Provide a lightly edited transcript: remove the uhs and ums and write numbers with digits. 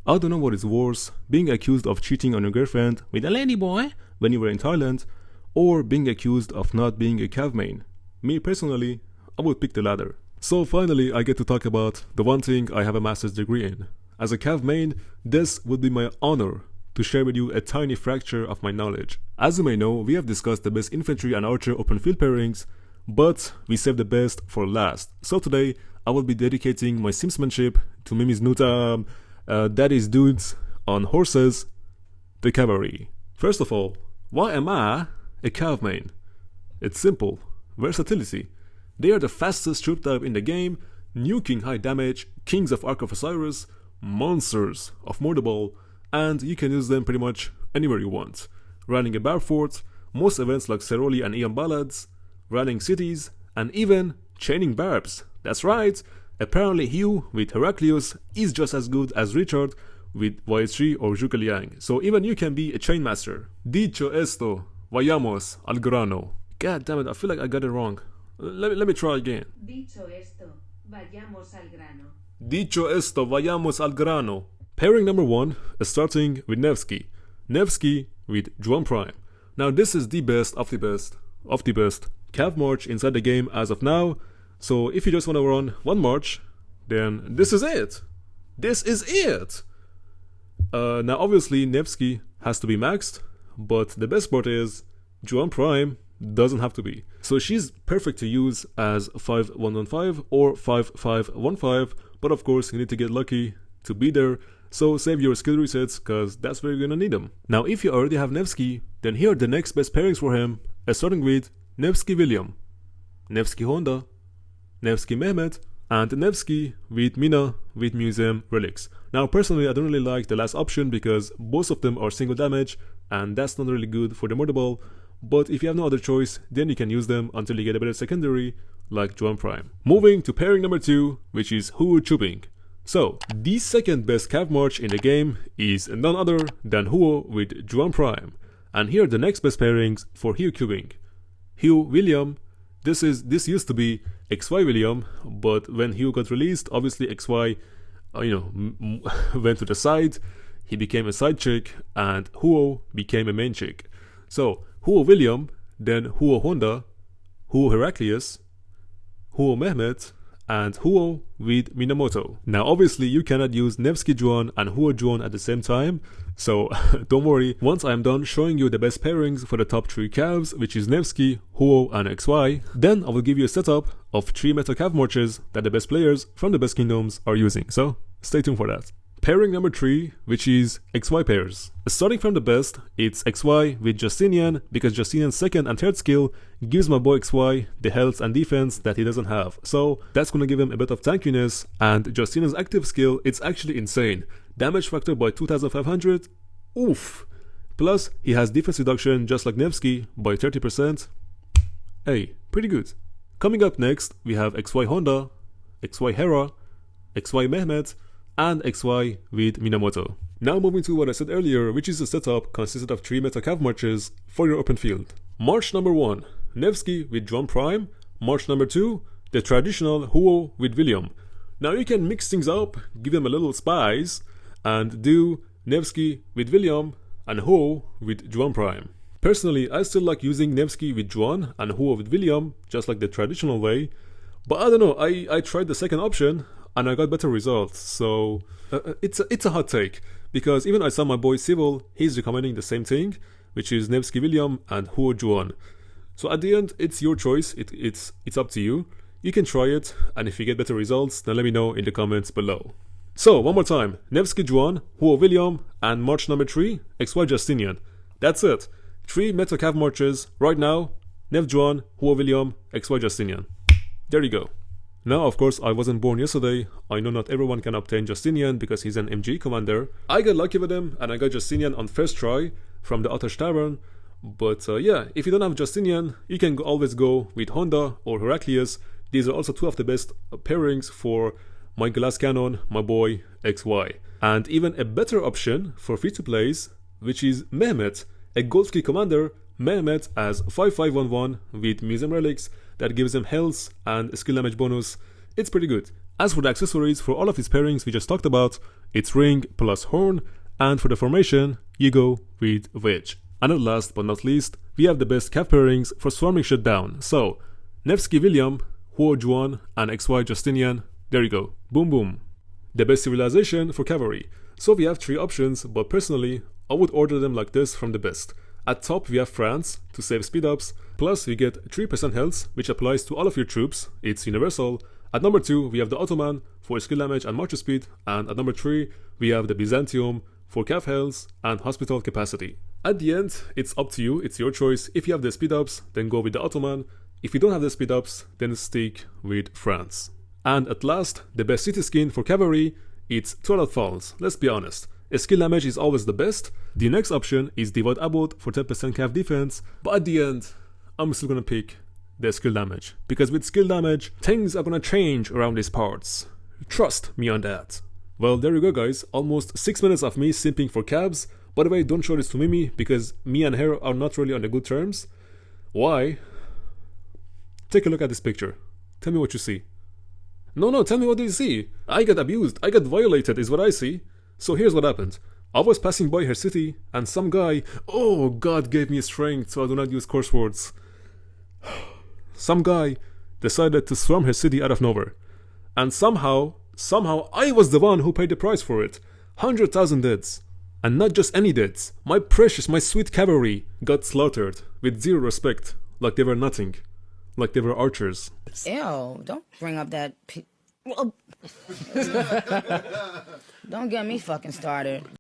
I don't know what is worse, being accused of cheating on your girlfriend with a lady boy when you were in Thailand, or being accused of not being a Cav Main. Me personally, I would pick the latter. So finally I get to talk about the one thing I have a master's degree in. As a Cav Main, this would be my honor to share with you a tiny fracture of my knowledge. As you may know, we have discussed the best infantry and archer open field pairings, but we saved the best for last. So today I will be dedicating my simsmanship to Mimi's Nuta, that is dudes on horses, the cavalry. First of all, why am I a Cav Main? It's simple, versatility. They are the fastest troop type in the game, nuking high damage, kings of Ark of Osiris, monsters of Mordeball, and you can use them pretty much anywhere you want. Running a bar fort, most events like Ceroli and Ian Ballads, running cities, and even chaining barbs. That's right, apparently Huo with Heraclius is just as good as Richard with Y3 or Zhuge Liang, so even you can be a chain master. Dicho esto, vayamos al grano. God damn it, I feel like I got it wrong. Let me try again. Dicho esto, vayamos al grano. Dicho esto, vayamos al grano. Pairing number 1 is starting with Nevsky. Nevsky with Juan Prime. Now this is the best of the best of the best Cav March inside the game as of now. So if you just want to run one march, then this is it. This is it. Now obviously Nevsky has to be maxed, but the best part is Juan Prime doesn't have to be. So she's perfect to use as 5115 or 5515, but of course you need to get lucky to be there. So save your skill resets, cause that's where you're gonna need them. Now if you already have Nevsky, then here are the next best pairings for him, starting with Nevsky William, Nevsky Honda, Nevsky Mehmet, and Nevsky with Mina with Museum Relics. Now personally I don't really like the last option because both of them are single damage and that's not really good for the Mordeball, but if you have no other choice then you can use them until you get a better secondary like Juan Prime. Moving to pairing number 2, which is Huo Qubing. So, the second best Cav March in the game is none other than Huo with Juan Prime. And here are the next best pairings for Huo Qubing. Huo William, this used to be XY William, but when Huo got released, obviously XY, went to the side, he became a side chick, and Huo became a main chick. So, Huo William, then Huo Honda, Huo Heraclius, Huo Mehmet, and Huo with Minamoto. Now obviously you cannot use Nevsky Juan and Huo Juan at the same time, so don't worry, once I am done showing you the best pairings for the top 3 Cavs, which is Nevsky, Huo and XY, then I will give you a setup of 3 meta Cav marches that the best players from the best kingdoms are using, so stay tuned for that. Pairing number 3, which is XY pairs. Starting from the best, it's XY with Justinian, because Justinian's second and third skill gives my boy XY the health and defense that he doesn't have. So that's gonna give him a bit of tankiness, and Justinian's active skill, it's actually insane. Damage factor by 2500, oof. Plus, he has defense reduction just like Nevsky by 30%. Hey, pretty good. Coming up next, we have XY Honda, XY Hera, XY Mehmet, and XY with Minamoto. Now moving to what I said earlier, which is a setup consisted of 3 meta Cav marches for your open field. March number 1, Nevsky with Juan Prime. March number 2, the traditional Huo with William. Now you can mix things up, give them a little spice, and do Nevsky with William and Huo with Juan Prime. Personally, I still like using Nevsky with Juan and Huo with William, just like the traditional way, but I don't know, I tried the second option and I got better results, so it's a hot take, because even I saw my boy Civil, he's recommending the same thing, which is Nevsky William and Huo Juan. So at the end, it's your choice, it's up to you. You can try it, and if you get better results, then let me know in the comments below. So one more time, Nevsky Juan, Huo William, and March number 3, XY Justinian. That's it. 3 meta Cav marches right now, Nev Juan, Huo William, XY Justinian. There you go. Now, of course, I wasn't born yesterday. I know not everyone can obtain Justinian because he's an MG commander. I got lucky with him and I got Justinian on first try from the Otash Tavern. But yeah, if you don't have Justinian, you can always go with Honda or Heraclius. These are also 2 of the best pairings for my glass cannon, my boy XY. And even a better option for free-to-plays, which is Mehmet, a gold key commander, Mehmet as 5511 with Museum Relics that gives him health and skill damage bonus. It's pretty good. As for the accessories for all of these pairings we just talked about, it's ring plus horn, and for the formation, you go with wedge. And at last but not least, we have the best cav pairings for swarming shit down. So, Nevsky William, Huo Juan, and XY Justinian, there you go, boom boom. The best civilization for cavalry. So we have 3 options, but personally, I would order them like this from the best. At top we have France, to save speed ups, plus you get 3% health, which applies to all of your troops, it's universal. At number 2 we have the Ottoman, for skill damage and march speed, and at number 3 we have the Byzantium, for cav health and hospital capacity. At the end, it's up to you, it's your choice. If you have the speed ups, then go with the Ottoman. If you don't have the speed ups, then stick with France. And at last, the best city skin for cavalry, it's Twilight Falls, let's be honest. A skill damage is always the best. The next option is Devout Abbot for 10% cav defense, but at the end, I'm still gonna pick the skill damage. Because with skill damage, things are gonna change around these parts. Trust me on that. Well, there you go guys, almost 6 minutes of me simping for cavs. By the way, don't show this to Mimi, because me and her are not really on the good terms. Why? Take a look at this picture. Tell me what you see. No, tell me what do you see? I got abused, I got violated is what I see. So here's what happened. I was passing by her city, and some guy, oh God gave me strength so I do not use coarse words. Some guy decided to swarm her city out of nowhere. And somehow I was the one who paid the price for it. 100,000 deaths. And not just any deaths. My precious, my sweet cavalry got slaughtered with 0 respect. Like they were nothing. Like they were archers. Ew, don't bring up that Don't get me fucking started.